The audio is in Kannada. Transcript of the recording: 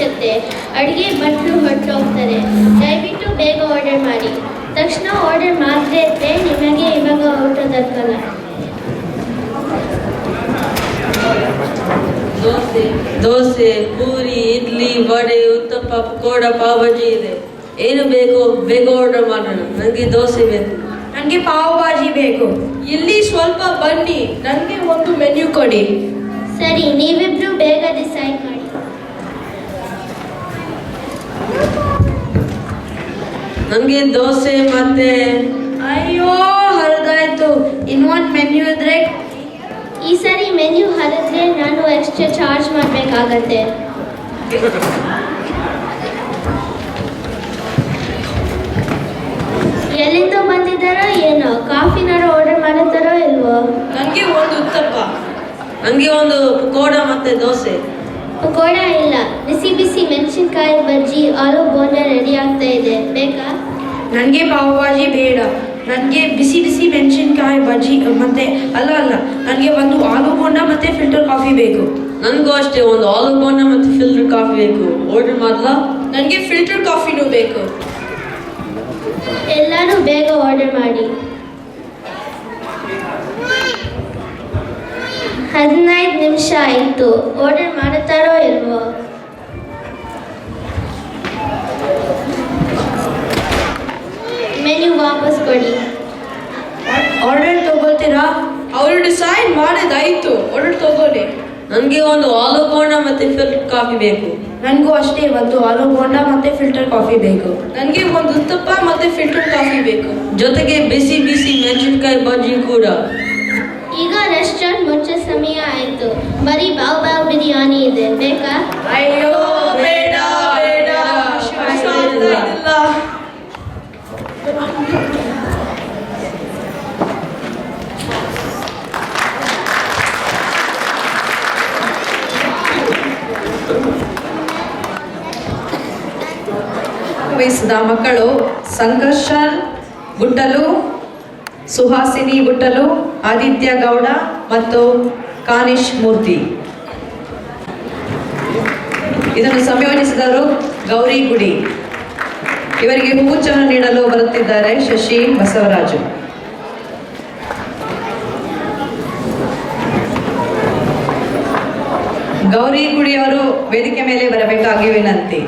ಅವಶ್ಯಕತೆ. ಅಡುಗೆ ಭಟ್ರು ಹೊರಟೋಗ್ತಾರೆ. ದಯವಿಟ್ಟು ಬೇಗ ಆರ್ಡರ್ ಮಾಡಿ. ತಕ್ಷಣ ಆರ್ಡರ್ ಮಾಡಿದ್ರೆ ನಿಮಗೆ ಇವಾಗ ಊಟ ದಕ್ಕಲ್ಲ. ದೋಸೆ, ಪೂರಿ, ಇಡ್ಲಿ, ವಡೆ, ಉತ್ತಪ್ಪ, ಪಕೋಡ, ಪಾವ್ ಭಾಜಿ ಇದೆ. ಏನು ಬೇಕು ಬೇಗ ಆರ್ಡರ್ ಮಾಡೋಣ. ನನಗೆ ದೋಸೆ ಬೇಕು. ನನಗೆ ಪಾವ್ ಭಾಜಿ ಬೇಕು. ಇಲ್ಲಿ ಸ್ವಲ್ಪ ಬನ್ನಿ, ನನಗೆ ಒಂದು ಮೆನ್ಯೂ ಕೊಡಿ. ಸರಿ, ನೀವಿಬ್ರು ಬೇಗ ಡಿಸೈಡ್ ಮಾಡಿ. ನನಗೆ ದೋಸೆ ಮತ್ತೆ ಅಯ್ಯೋ ಹರಿದಾಯ್ತು. ಇನ್ನೊಂದು ಮೆನ್ಯೂ ಇದ್ರೆ. ಈ ಸರಿ ಮೆನ್ಯೂ ಹರಿದ್ರೆ ನಾನು ಎಕ್ಸ್ಟ್ರಾ ಚಾರ್ಜ್ ಮಾಡಬೇಕಾಗತ್ತೆ. ಎಲ್ಲಿಂದ ಬಂದಿದ್ದಾರೋ ಏನೋ, ಕಾಫಿನಾರು ಆರ್ಡರ್ ಮಾಡುತ್ತಾರೋ ಇಲ್ವೋ. ನನಗೆ ಒಂದು ಉತ್ತಪ್ಪ. ನನಗೆ ಒಂದು ಪಕೋಡ ಮತ್ತೆ ದೋಸೆ. ಪಕೋಡ ಇಲ್ಲ, ಬಿಸಿ ಬಿಸಿ ಮೆಣಸಿನ್ಕಾಯಿ ಬಜ್ಜಿ, ಆಲೂ ಬೋಂಡ ರೆಡಿ ಆಗ್ತಾ ಇದೆ. ಬೇಕಾ? ನನಗೆ ಪಾವ್ ಭಾಜಿ ಬೇಡ. ನನಗೆ ಬಿಸಿ ಬಿಸಿ ಮೆಣಸಿನ್ಕಾಯಿ ಬಜ್ಜಿ ಮತ್ತೆ ಅಲ್ಲ ನನಗೆ ಒಂದು ಆಲೂ ಬೋಂಡ ಮತ್ತೆ ಫಿಲ್ಟರ್ ಕಾಫಿ ಬೇಕು. ನನಗೂ ಅಷ್ಟೇ, ಒಂದು ಆಲೂ ಬೋಂಡ ಮತ್ತೆ ಫಿಲ್ಟರ್ ಕಾಫಿ ಬೇಕು. ಆರ್ಡರ್ ಮಾಡಲಾ? ನನಗೆ ಫಿಲ್ಟರ್ ಕಾಫಿನೂ ಬೇಕು. ಎಲ್ಲರೂ ಬೇಗ ಆರ್ಡರ್ ಮಾಡಿ. 15 ನಿಮಿಷ ಆಯಿತು. ಆರ್ಡರ್ ಮಾಡುತ್ತಾರೋ ಇಲ್ವೋ? ಮೆನ್ಯೂ ವಾಪಸ್ ಕೊಡಿ. ಆರ್ಡರ್ ತಗೊಳ್ತೀರಾ? ಅವರು ಡಿಸೈಡ್ ಮಾಡೋದಾಯ್ತು, ಆರ್ಡರ್ ತಗೊಳ್ಳಿ. ನನಗೆ ಒಂದು ಆಲೂ ಬೋಂಡ ಮತ್ತೆ ಫಿಲ್ಟರ್ ಕಾಫಿ ಬೇಕು. ನನಗೂ ಅಷ್ಟೇ, ಒಂದು ಆಲೂ ಬೋಂಡ ಮತ್ತೆ ಫಿಲ್ಟರ್ ಕಾಫಿ ಬೇಕು. ನನಗೆ ಒಂದು ಉತ್ತಪ್ಪ ಮತ್ತೆ ಫಿಲ್ಟರ್ ಕಾಫಿ ಬೇಕು. ಜೊತೆಗೆ ಬಿಸಿ ಬಿಸಿ ಮೆಣಸಿನ್ಕಾಯಿ ಬಜ್ಜಿ ಕೂಡ. ಈಗ ರೆಸ್ಟೋರೆಂಟ್ ಮುಚ್ಚೋ ಸಮಯ ಆಯಿತು. ಬರೀ ಬಾವ್ ಬಿರಿಯಾನಿ ಇದೆ. ಬೇಕಾ? ಅಯ್ಯೋ ಬೇಡ ಬೇಡ, ಶ್ವಾಸ ಆಗ್ತಾ ಇಲ್ಲ. ವಹಿಸಿದ ಮಕ್ಕಳು ಸಂಕರ್ಷನ್ ಗುಟ್ಟಲು, ಸುಹಾಸಿನಿ ಗುಟ್ಟಲು, ಆದಿತ್ಯ ಗೌಡ ಮತ್ತು ಕಾನಿಶ್ ಮೂರ್ತಿ. ಇದನ್ನು ಸಂಯೋಜಿಸಿದರು ಗೌರಿ ಗುಡಿ. ಇವರಿಗೆ ಹೂಗುಚ್ಛವನ್ನು ನೀಡಲು ಬರುತ್ತಿದ್ದಾರೆ ಶಶಿ ಬಸವರಾಜು. ಗೌರಿ ಗುಡಿಯವರು ವೇದಿಕೆ ಮೇಲೆ ಬರಬೇಕಾಗಿ ವಿನಂತಿ.